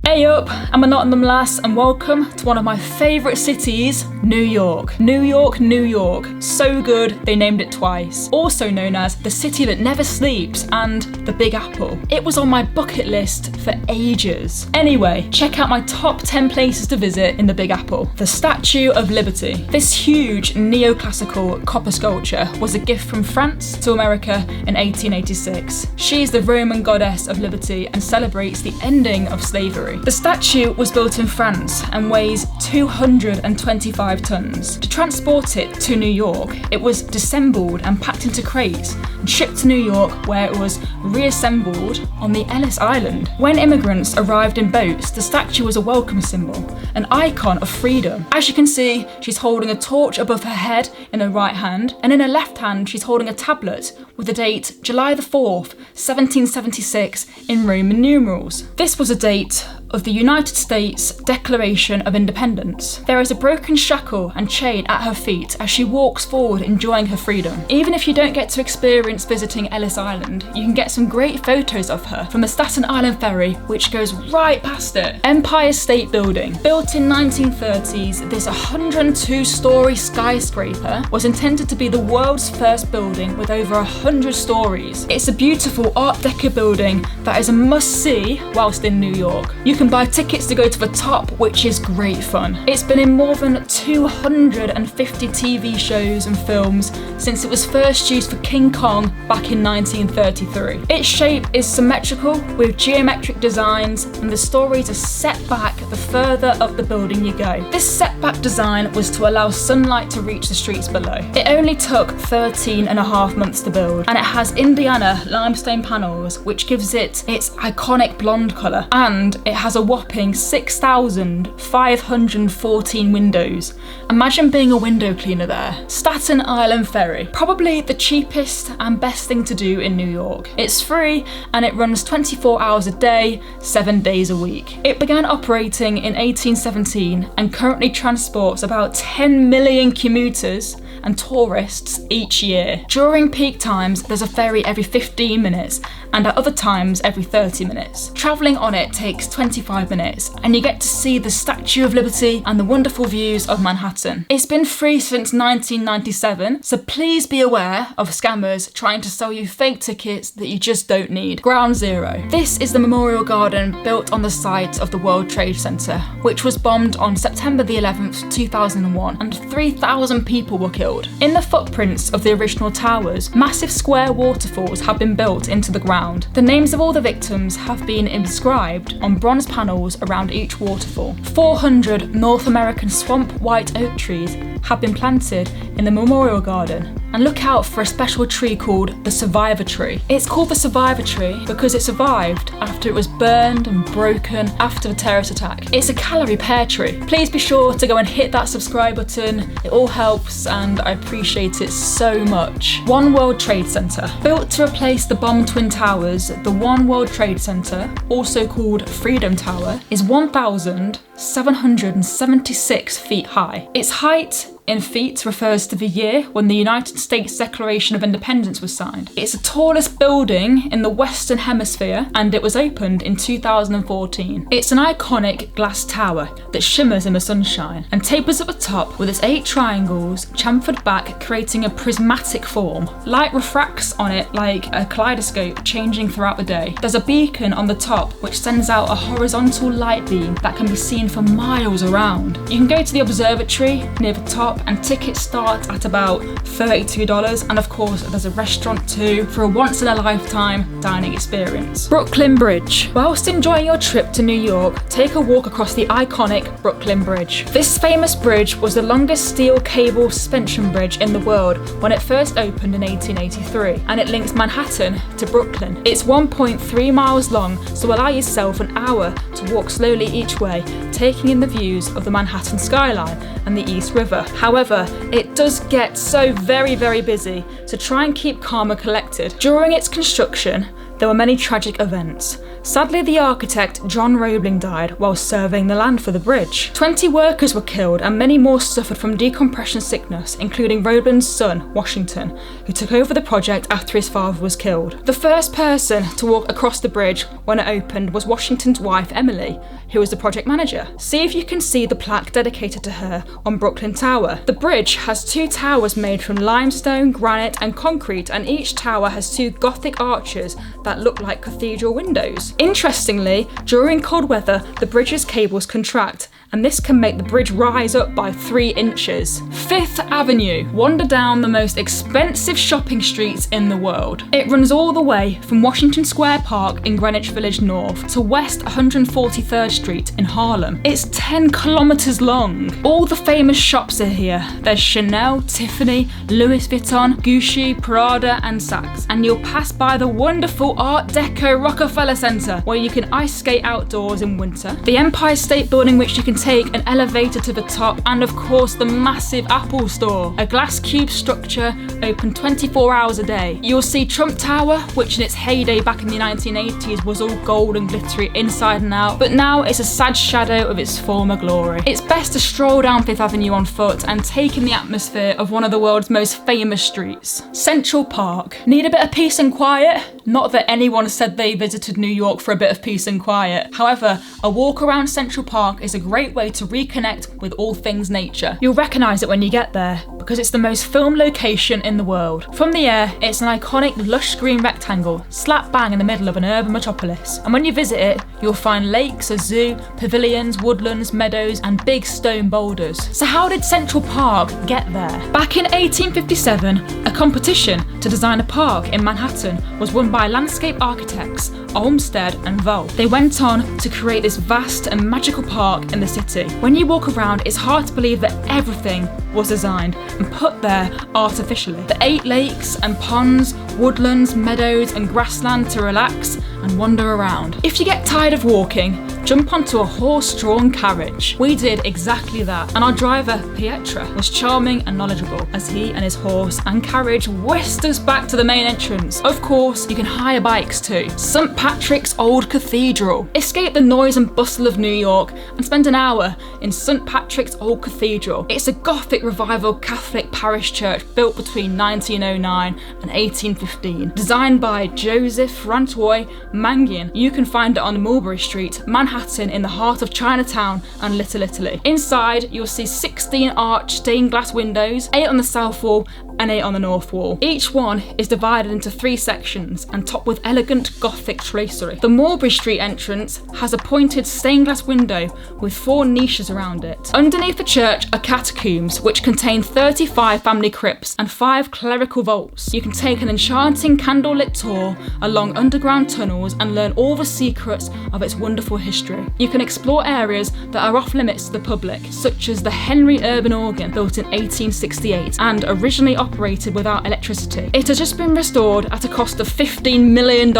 Hey up, I'm a Nott'm lass and welcome to one of my favourite cities, New York. New York, New York. So good they named it twice. Also known as the city that never sleeps and the Big Apple. It was on my bucket list for ages. Anyway, check out my top 10 places to visit in the Big Apple. The Statue of Liberty. This huge neoclassical copper sculpture was a gift from France to America in 1886. She is the Roman goddess of liberty and celebrates the ending of slavery. The statue was built in France and weighs 225 tons. To transport it to New York, it was disassembled and packed into crates and shipped to New York, where it was reassembled on the Ellis Island. When immigrants arrived in boats, the statue was a welcome symbol, an icon of freedom. As you can see, she's holding a torch above her head in her right hand, and in her left hand she's holding a tablet with the date July the 4th, 1776 in Roman numerals. This was a date of the United States Declaration of Independence. There is a broken shackle and chain at her feet as she walks forward enjoying her freedom. Even if you don't get to experience visiting Ellis Island, you can get some great photos of her from the Staten Island Ferry, which goes right past it. Empire State Building. Built in 1930s, this 102-story skyscraper was intended to be the world's first building with over 100 stories. It's a beautiful Art Deco building that is a must-see whilst in New York. You can buy tickets to go to the top, which is great fun. It's been in more than 250 TV shows and films since it was first used for King Kong back in 1933. Its shape is symmetrical with geometric designs, and the stories are set back the further up the building you go. This setback design was to allow sunlight to reach the streets below. It only took 13 and a half months to build, and it has Indiana limestone panels, which gives it its iconic blonde colour, and it has a whopping 6,514 windows. Imagine being a window cleaner there. Staten Island Ferry, probably the cheapest and best thing to do in New York. It's free and it runs 24 hours a day, 7 days a week. It began operating in 1817 and currently transports about 10 million commuters and tourists each year. During peak times, there's a ferry every 15 minutes and at other times every 30 minutes. Travelling on it takes 25 minutes and you get to see the Statue of Liberty and the wonderful views of Manhattan. It's been free since 1997, so please be aware of scammers trying to sell you fake tickets that you just don't need. Ground Zero. This is the memorial garden built on the site of the World Trade Center, which was bombed on September the 11th, 2001, and 3,000 people were killed. In the footprints of the original towers, massive square waterfalls have been built into the ground. The names of all the victims have been inscribed on bronze panels around each waterfall. 400 North American swamp white oak trees have been planted in the memorial garden. And look out for a special tree called the Survivor Tree. It's called the Survivor Tree because it survived after it was burned and broken after the terrorist attack. It's a calorie pear tree. Please be sure to go and hit that subscribe button. It all helps and I appreciate it so much. One World Trade Center. Built to replace the bombed Twin Towers, the One World Trade Center, also called Freedom Tower, is 1,776 feet high. Its height in feet refers to the year when the United States Declaration of Independence was signed. It's the tallest building in the Western Hemisphere and it was opened in 2014. It's an iconic glass tower that shimmers in the sunshine and tapers at the top with its 8 triangles chamfered back, creating a prismatic form. Light refracts on it like a kaleidoscope, changing throughout the day. There's a beacon on the top which sends out a horizontal light beam that can be seen for miles around. You can go to the observatory near the top and tickets start at about $32, and of course there's a restaurant too for a once-in-a-lifetime dining experience. Brooklyn Bridge. Whilst enjoying your trip to New York, take a walk across the iconic Brooklyn Bridge. This famous bridge was the longest steel cable suspension bridge in the world when it first opened in 1883, and it links Manhattan to Brooklyn. It's 1.3 miles long, so allow yourself an hour to walk slowly each way, taking in the views of the Manhattan skyline and the East River. However, it does get so very busy, so try and keep calm and collected. During its construction, there were many tragic events. Sadly, the architect John Roebling died while surveying the land for the bridge. 20 workers were killed and many more suffered from decompression sickness, including Roebling's son, Washington, who took over the project after his father was killed. The first person to walk across the bridge when it opened was Washington's wife, Emily, who was the project manager. See if you can see the plaque dedicated to her on Brooklyn Tower. The bridge has 2 towers made from limestone, granite and concrete, and each tower has 2 Gothic arches that look like cathedral windows. Interestingly, during cold weather, the bridge's cables contract, and this can make the bridge rise up by 3 inches. 5th Avenue. Wander down the most expensive shopping streets in the world. It runs all the way from Washington Square Park in Greenwich Village North to West 143rd Street in Harlem. It's 10 kilometers long. All the famous shops are here. There's Chanel, Tiffany, Louis Vuitton, Gucci, Prada and Saks. And you'll pass by the wonderful Art Deco Rockefeller Center, where you can ice skate outdoors in winter. The Empire State Building, which you can take an elevator to the top, and of course the massive Apple Store, a glass cube structure open 24 hours a day. You'll see Trump Tower, which in its heyday back in the 1980s was all gold and glittery inside and out, but now it's a sad shadow of its former glory. It's best to stroll down 5th Avenue on foot and take in the atmosphere of one of the world's most famous streets. Central Park. Need a bit of peace and quiet? Not that anyone said they visited New York for a bit of peace and quiet. However, a walk around Central Park is a great way to reconnect with all things nature. You'll recognise it when you get there because it's the most filmed location in the world. From the air, it's an iconic lush green rectangle slap bang in the middle of an urban metropolis. And when you visit it, you'll find lakes, a zoo, pavilions, woodlands, meadows and big stone boulders. So how did Central Park get there? Back in 1857, a competition to design a park in Manhattan was won by landscape architects Olmsted and Vaux. They went on to create this vast and magical park in the city. When you walk around, it's hard to believe that everything was designed and put there artificially. The 8 lakes and ponds, woodlands, meadows and grassland to relax and wander around. If you get tired of walking, jump onto a horse-drawn carriage. We did exactly that, and our driver, Pietra, was charming and knowledgeable as he and his horse and carriage whisked us back to the main entrance. Of course, you can hire bikes too. St. Patrick's Old Cathedral. Escape the noise and bustle of New York and spend an hour in St. Patrick's Old Cathedral. It's a Gothic Revival Catholic parish church built between 1909 and 1815. Designed by Joseph Francois Mangian. You can find it on Mulberry Street, Manhattan, in the heart of Chinatown and Little Italy. Inside, you'll see 16 arched stained glass windows, 8 on the south wall and 8 on the north wall. Each one is divided into 3 sections and topped with elegant Gothic tracery. The Mulberry Street entrance has a pointed stained glass window with 4 niches around it. Underneath the church are catacombs, which contain 35 family crypts and 5 clerical vaults. You can take an enchanting candlelit tour along underground tunnels and learn all the secrets of its wonderful history. You can explore areas that are off limits to the public, such as the Henry Urban Organ, built in 1868 and originally operated without electricity. It has just been restored at a cost of $15 million.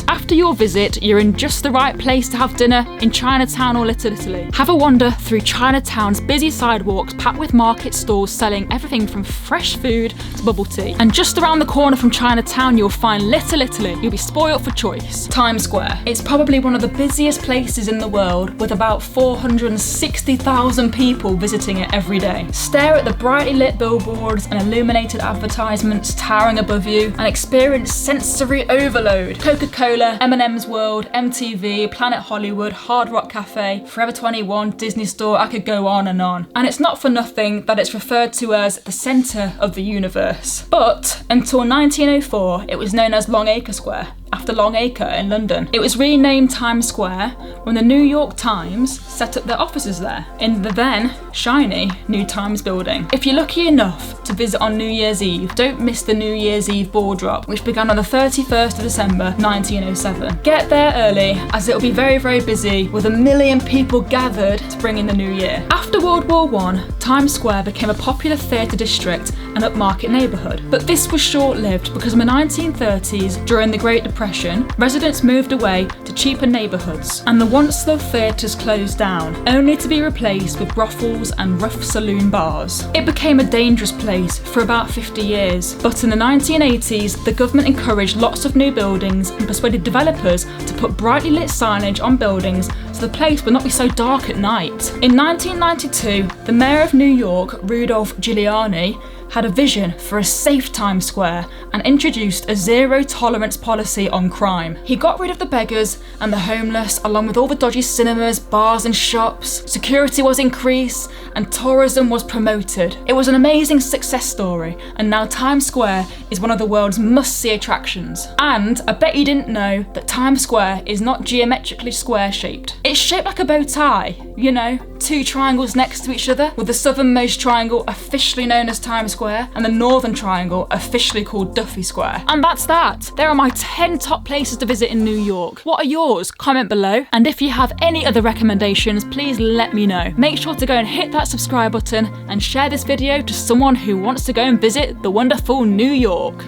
After your visit, you're in just the right place to have dinner in Chinatown or Little Italy. Have a wander through Chinatown's busy sidewalks packed with market stalls selling everything from fresh food to bubble tea. And just around the corner from Chinatown, you'll find Little Italy. You'll be spoiled for choice. Times Square. It's probably one of the busiest places in the world, with about 460,000 people visiting it every day. Stare at the brightly lit billboards and illuminated advertisements towering above you and experience sensory overload. Coca-Cola, M&M's World, MTV, Planet Hollywood, Hard Rock Cafe, Forever 21, Disney Store, I could go on and on. And it's not for nothing that it's referred to as the centre of the universe. But until 1904, it was known as Longacre Square, after Longacre in London. It was renamed Times Square when the New York Times set up their offices there, in the then shiny new Times building. If you're lucky enough to visit on New Year's Eve, don't miss the New Year's Eve ball drop, which began on the 31st of December 1907. Get there early, as it'll be very, very busy, with 1 million people gathered to bring in the new year. After World War I, Times Square became a popular theatre district and upmarket neighbourhood. But this was short-lived, because in the 1930s, during the Great Depression, Depression, residents moved away to cheaper neighbourhoods, and the once-loved theatres closed down, only to be replaced with brothels and rough saloon bars. It became a dangerous place for about 50 years, but in the 1980s, the government encouraged lots of new buildings and persuaded developers to put brightly lit signage on buildings so the place would not be so dark at night. In 1992, the mayor of New York, Rudolph Giuliani, had a vision for a safe Times Square and introduced a zero-tolerance policy on crime. He got rid of the beggars and the homeless, along with all the dodgy cinemas, bars and shops. Security was increased and tourism was promoted. It was an amazing success story, and now Times Square is one of the world's must-see attractions. And I bet you didn't know that Times Square is not geometrically square-shaped. It's shaped like a bow tie, you know, two triangles next to each other, with the southernmost triangle officially known as Times Square and the northern triangle officially called Duffy Square. And that's that. There are my 10 top places to visit in New York. What are yours? Comment below. And if you have any other recommendations, please let me know. Make sure to go and hit that subscribe button and share this video to someone who wants to go and visit the wonderful New York.